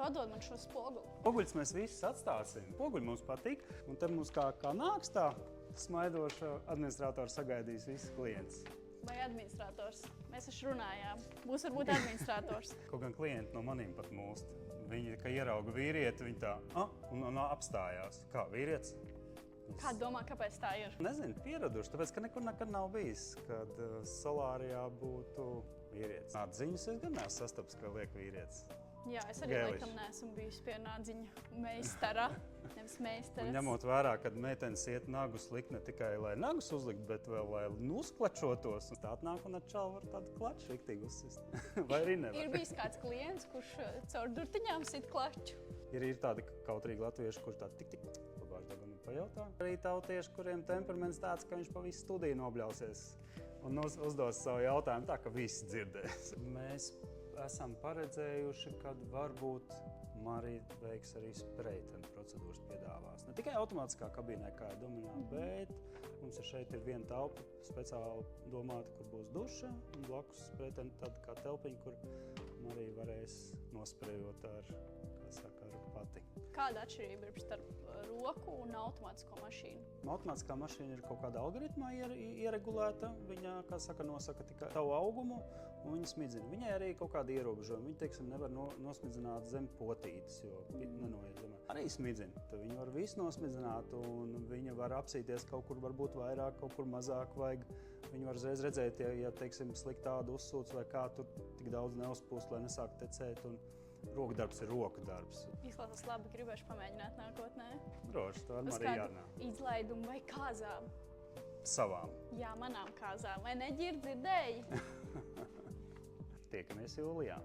Padod man šo spoguli. Poguļus mēs visus atstāsim. Poguļi mums patīk, un te mums kā nākstā smaidoša administratora sagaidīs visus klientus. Vai administrators? Mēs taču runājām. Būs varbūt administrators. Kaut gan klienti no manīm pat mūst. Viņi, ka ierauga vīrieti, viņi tā, un apstājās. Kā vīrietis? Kā domā, kāpēc tā ir? Nezinu, pieraduši, tāpēc, ka nekur nekad nav bijis, kad solārijā būtu vīrietis. Nādziņus es gan neesmu sastaps, ka liek vīrietis. Jā, es arī laikam neesmu bijusi pie nādziņa meistara, nevis meistaras. Un ņemot vērā, kad meitenes iet nagus likt ne tikai, lai nagus uzlikt, bet vēl, lai uzklačotos. Un tā atnāk un ar čalu var tādu klaču riktīgi uzsist. Vai arī nevar. Ir bijis kāds klients, kurš caur durtiņām sit klaču? Ir tādi kautrīgi latvieši, kurš tā tik pabāždāk un pajautā. Arī tautieši, kuriem temperaments tāds, ka viņš pa visu studiju nobļausies un uzdos savu jautājumu tā, ka visi dzirdēs. Mēs esam paredzējuši, kad varbūt Marija veiks arī spreitenu procedūras piedāvās. Ne tikai automātiskā kabīnē, kā ir dominā, bet mums šeit ir viena telpa speciāli domāta, kur būs duša, un blakus spreitena tāda kā telpiņa, kur Marija varēs nosprejot ar pati. Kāda atšķirība ir starp roku un automātisko mašīnu? Automātiskā mašīna ir kaut kādā algoritmā ieregulēta. Viņa, nosaka tikai tavu augumu un viņa smidzina. Viņai arī kaut kāda ierobežojuma. Viņa, teiksim, nevar nosmidzināt zem potītes, jo nenoiet zemē. Arī smidzina. Tad viņa var visu nosmidzināt un viņa var apsīties kaut kur varbūt vairāk, kaut kur mazāk vajag. Viņa var uzreiz redzēt, ja teiksim, slikt tādu uzsūc vai kā tur tik daudz neuzpūst, lai nesāk tecēt. Un rokdarbs ir roku darbs. Izklausās labi, gribēšu pamēģināt nākotnē. Droši, tā arī jārunā. Izlaidumu vai kāzām? Savām. Jā, manām kāzām. Vai neģirdi dzirdēji? Tiekamies jūlijā.